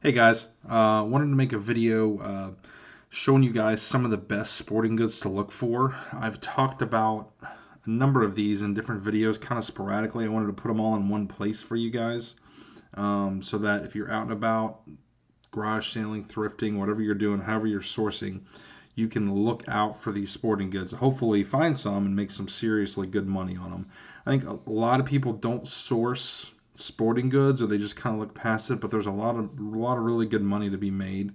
Hey guys, wanted to make a video showing you guys some of the best sporting goods to look for. I've talked about a number of these in different videos kind of sporadically. I wanted to put them all in one place for you guys so that if you're out and about, garage sailing, thrifting, whatever you're doing, however you're sourcing, you can look out for these sporting goods. Hopefully find some and make some seriously good money on them. I think a lot of people don't source sporting goods or they just kind of look past it, but there's a lot of really good money to be made.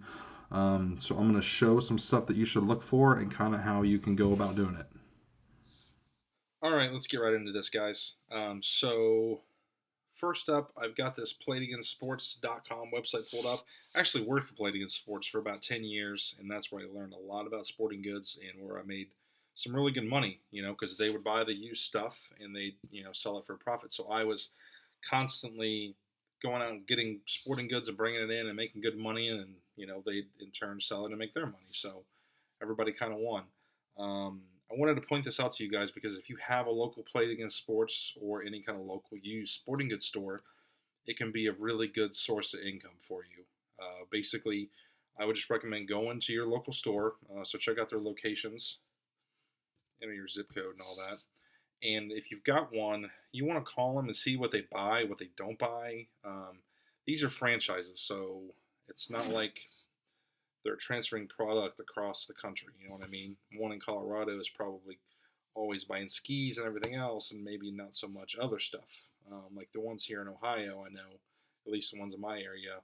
So I'm going to show some stuff that you should look for and kind of how you can go about doing it. All right, let's get right into this, guys. First up, I've got this playedagainstsports.com website pulled up. I actually worked for Played Against Sports for about 10 years, and that's where I learned a lot about sporting goods and where I made some really good money, because they would buy the used stuff and they, sell it for a profit. So I was constantly going out and getting sporting goods and bringing it in and making good money, and they in turn sell it and make their money. So everybody kind of won. I wanted to point this out to you guys because if you have a local Played Against Sports or any kind of local used sporting goods store, it can be a really good source of income for you. Basically, I would just recommend going to your local store. So check out their locations, enter your zip code and all that. And if you've got one, you want to call them and see what they buy, what they don't buy. These are franchises, so it's not like they're transferring product across the country. You know what I mean? One in Colorado is probably always buying skis and everything else, and maybe not so much other stuff. Like the ones here in Ohio, I know, at least the ones in my area,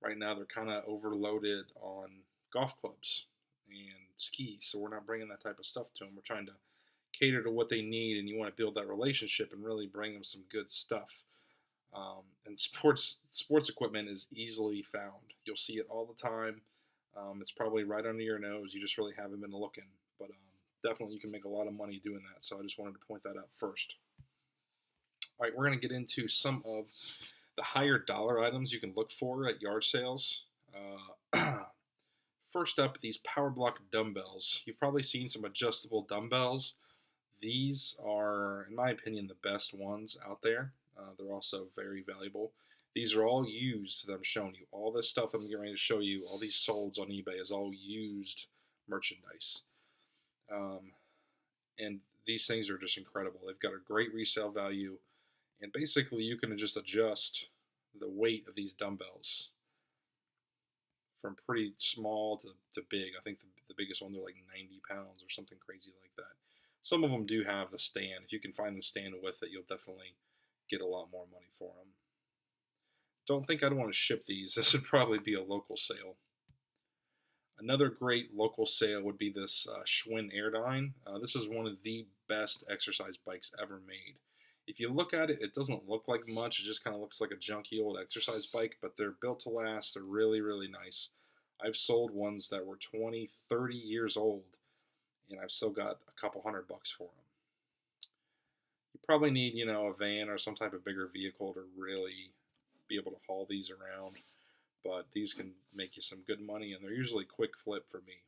right now they're kind of overloaded on golf clubs and skis, so we're not bringing that type of stuff to them. We're trying to cater to what they need, and you want to build that relationship and really bring them some good stuff. And sports equipment is easily found. You'll see it all the time. It's probably right under your nose. You just really haven't been looking. But definitely you can make a lot of money doing that. So I just wanted to point that out first. All right, we're going to get into some of the higher dollar items you can look for at yard sales. First up, these Powerblock dumbbells. You've probably seen some adjustable dumbbells. These are, in my opinion, the best ones out there. They're also very valuable. These are all used that I'm showing you. All this stuff I'm getting ready to show you, all these solds on eBay, is all used merchandise. And these things are just incredible. They've got a great resale value. And basically, you can just adjust the weight of these dumbbells from pretty small to big. I think the biggest ones are like 90 pounds or something crazy like that. Some of them do have the stand. If you can find the stand with it, you'll definitely get a lot more money for them. Don't think I'd want to ship these. This would probably be a local sale. Another great local sale would be this Schwinn Airdyne. This is one of the best exercise bikes ever made. If you look at it, it doesn't look like much. It just kind of looks like a junky old exercise bike, but they're built to last. They're really, really nice. I've sold ones that were 20, 30 years old, and I've still got a couple $100 for them. You probably need, a van or some type of bigger vehicle to really be able to haul these around, but these can make you some good money, and they're usually quick flip for me.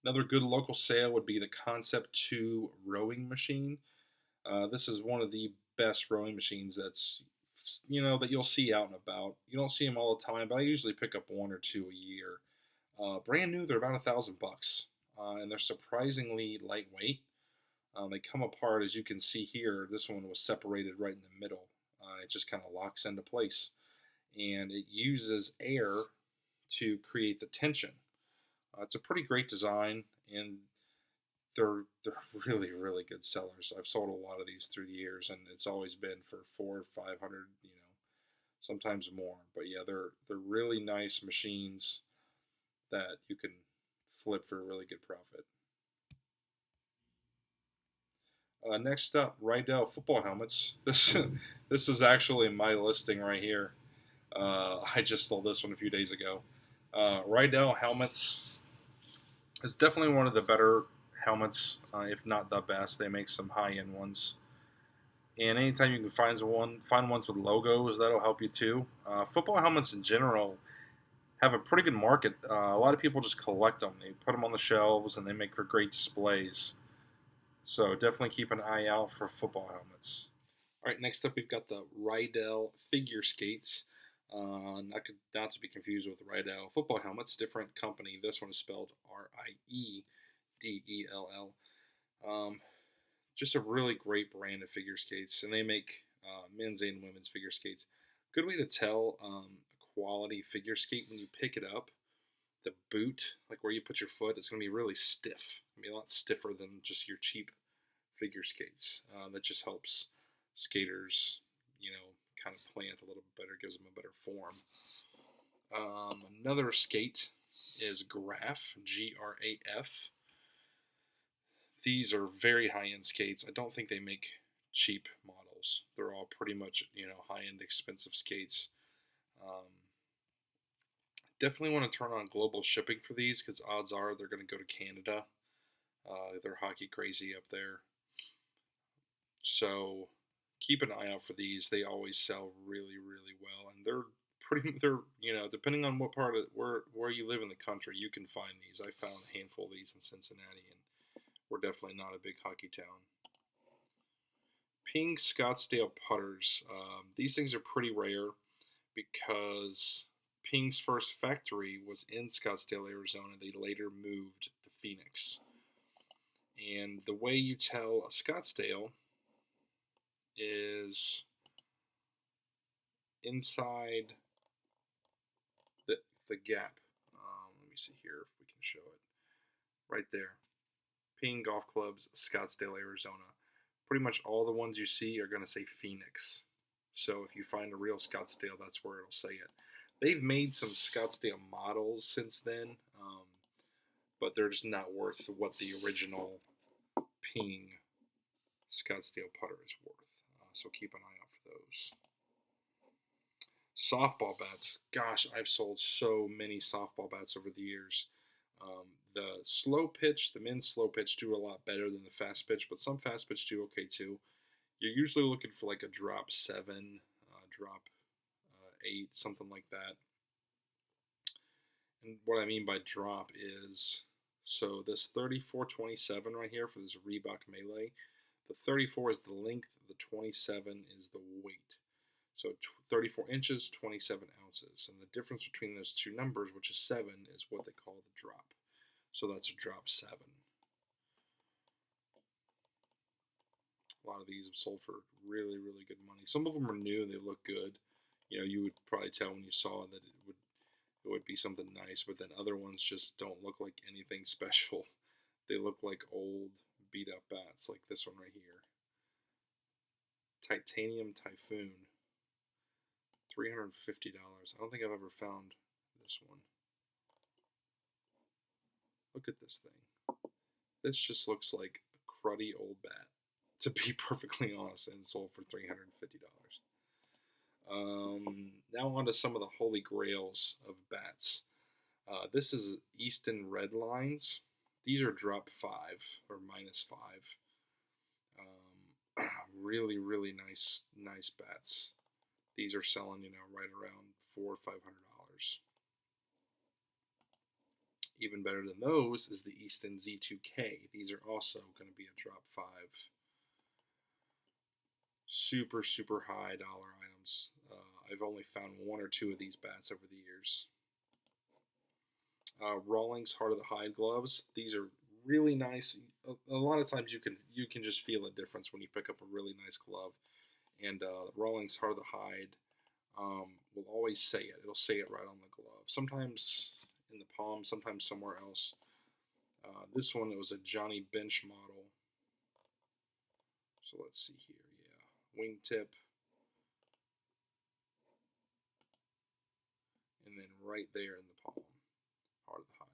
Another good local sale would be the Concept 2 rowing machine. This is one of the best rowing machines that you'll see out and about. You don't see them all the time, but I usually pick up one or two a year. Brand new, they're about $1,000, and they're surprisingly lightweight. They come apart, as you can see here. This one was separated right in the middle. It just kind of locks into place, and it uses air to create the tension. It's a pretty great design, and they're really, really good sellers. I've sold a lot of these through the years, and it's always been for 400, 500, sometimes more. But yeah, they're really nice machines that you can flip for a really good profit. Next up, Rydell football helmets. This is actually my listing right here. I just sold this one a few days ago. Rydell helmets is definitely one of the better helmets, if not the best. They make some high-end ones, and anytime you can find ones with logos, that'll help you too. Football helmets in general have a pretty good market. A lot of people just collect them. They put them on the shelves, and they make for great displays. So definitely keep an eye out for football helmets. All right, next up we've got the Rydell figure skates. Not to be confused with Rydell. Football helmets, different company. This one is spelled Riedell. Just a really great brand of figure skates, and they make men's and women's figure skates. Good way to tell a quality figure skate when you pick it up. The boot, like where you put your foot, it's going to be really stiff. It's going to be a lot stiffer than just your cheap figure skates. That just helps skaters, kind of plant a little bit better, gives them a better form. Another skate is Graf, Graf. These are very high-end skates. I don't think they make cheap models. They're all pretty much, high-end, expensive skates. Definitely want to turn on global shipping for these because odds are they're going to go to Canada. They're hockey crazy up there. So keep an eye out for these. They always sell really, really well, and they're depending on what part of where you live in the country, you can find these. I found a handful of these in Cincinnati, and we're definitely not a big hockey town. Payne Scottsdale putters. These things are pretty rare because Payne's first factory was in Scottsdale, Arizona. They later moved to Phoenix. And the way you tell a Scottsdale is inside the gap. Let me see here if we can show it. Right there. Payne Golf Clubs, Scottsdale, Arizona. Pretty much all the ones you see are going to say Phoenix. So if you find a real Scottsdale, that's where it'll say it. They've made some Scottsdale models since then, but they're just not worth what the original Payne Scottsdale putter is worth. So keep an eye out for those. Softball bats. Gosh, I've sold so many softball bats over the years. The slow pitch, the men's slow pitch do a lot better than the fast pitch, but some fast pitch do okay too. You're usually looking for like a drop 7, drop 8, something like that. And what I mean by drop is, so this 3427 right here for this Reebok Melee, the 34 is the length, the 27 is the weight. So 34 inches, 27 ounces. And the difference between those two numbers, which is 7, is what they call the drop. So that's a drop 7. A lot of these have sold for really, really good money. Some of them are new, they look good. You would probably tell when you saw that it would be something nice, but then other ones just don't look like anything special. They look like old, beat up bats, like this one right here. Titanium Typhoon. $350. I don't think I've ever found this one. Look at this thing. This just looks like a cruddy old bat, to be perfectly honest, and sold for $350. Now on to some of the holy grails of bats. This is Easton Red Lines. These are drop 5 or -5. Really, really nice bats. These are selling, right around $400 or $500. Even better than those is the Easton Z2K. These are also going to be a drop 5. Super, super high dollar items. I've only found 1 or 2 of these bats over the years. Rawlings Heart of the Hide gloves. These are really nice. A lot of times you can just feel a difference when you pick up a really nice glove. And Rawlings Heart of the Hide will always say it. It'll say it right on the glove. Sometimes in the palm, sometimes somewhere else. This one, it was a Johnny Bench model. So let's see here. Yeah, wingtip. And then right there in the palm, Heart of the Hide.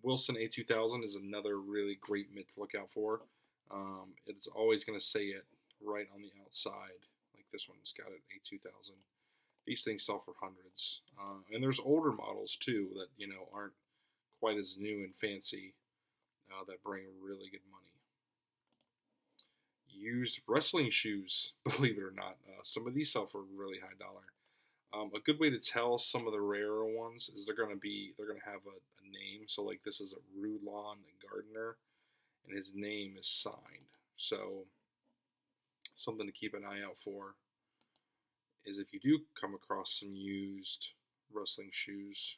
Wilson A2000 is another really great mitt to look out for. It's always going to say it right on the outside. Like this one's got it, A2000. These things sell for hundreds. And there's older models too that, aren't quite as new and fancy that bring really good money. Used wrestling shoes, believe it or not. Some of these sell for really high dollar. A good way to tell some of the rarer ones is they're gonna have a name. So like this is a Rudlon Gardner, and his name is signed. So something to keep an eye out for. is if you do come across some used wrestling shoes,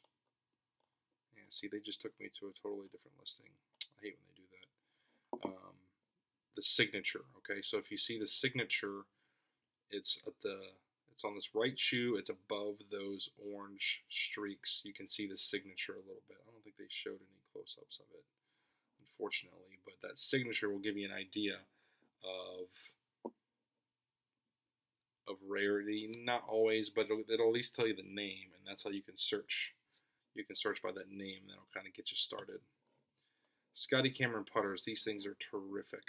and see, they just took me to a totally different listing. I hate when they do that. The signature, okay, so if you see the signature, it's on this right shoe. It's above those orange streaks. You can see the signature a little bit. I don't think they showed any close-ups of it, unfortunately, but that signature will give you an idea of rarity. Not always, but it'll at least tell you the name, and that's how you can search. You can search by that name. That'll kind of get you started. Scotty Cameron putters. These things are terrific.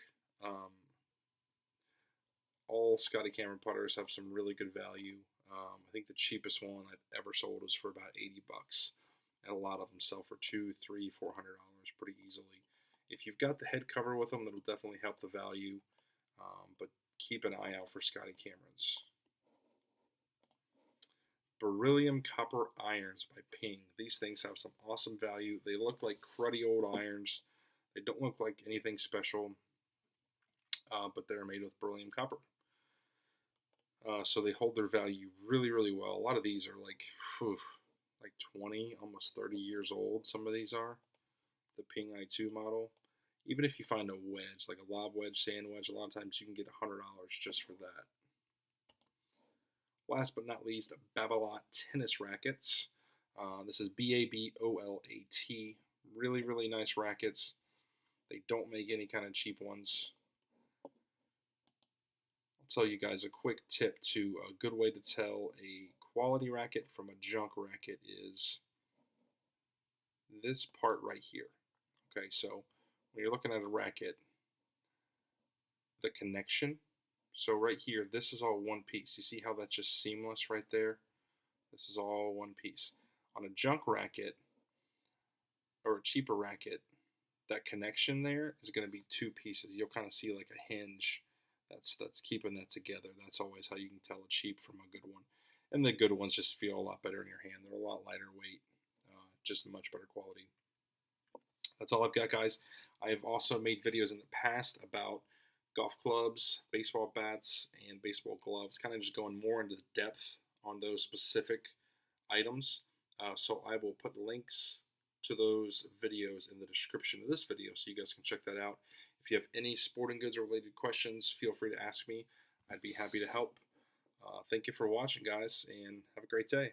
All Scotty Cameron putters have some really good value. I think the cheapest one I've ever sold was for about $80, and a lot of them sell for $200, $300, $400 pretty easily. If you've got the head cover with them, that'll definitely help the value. But keep an eye out for Scotty Camerons. Beryllium copper irons by Payne. These things have some awesome value. They look like cruddy old irons. They don't look like anything special, but they're made with beryllium copper. So they hold their value really, really well. A lot of these are like 20, almost 30 years old. Some of these are. The Ping I2 model. Even if you find a wedge, like a lob wedge, sand wedge, a lot of times you can get $100 just for that. Last but not least, Babolat tennis rackets. This is Babolat. Really, really nice rackets. They don't make any kind of cheap ones. I'll tell you guys a quick tip to a good way to tell a quality racket from a junk racket is this part right here. Okay, so when you're looking at a racket, the connection, so right here, this is all one piece. You see how that's just seamless right there? This is all one piece. On a junk racket, or a cheaper racket, that connection there is going to be two pieces. You'll kind of see like a hinge that's keeping that together. That's always how you can tell a cheap from a good one. And the good ones just feel a lot better in your hand. They're a lot lighter weight, just much better quality. That's all I've got, guys. I have also made videos in the past about golf clubs, baseball bats, and baseball gloves, kind of just going more into the depth on those specific items. So I will put links to those videos in the description of this video so you guys can check that out. If you have any sporting goods related questions, feel free to ask me. I'd be happy to help. Thank you for watching, guys, and have a great day.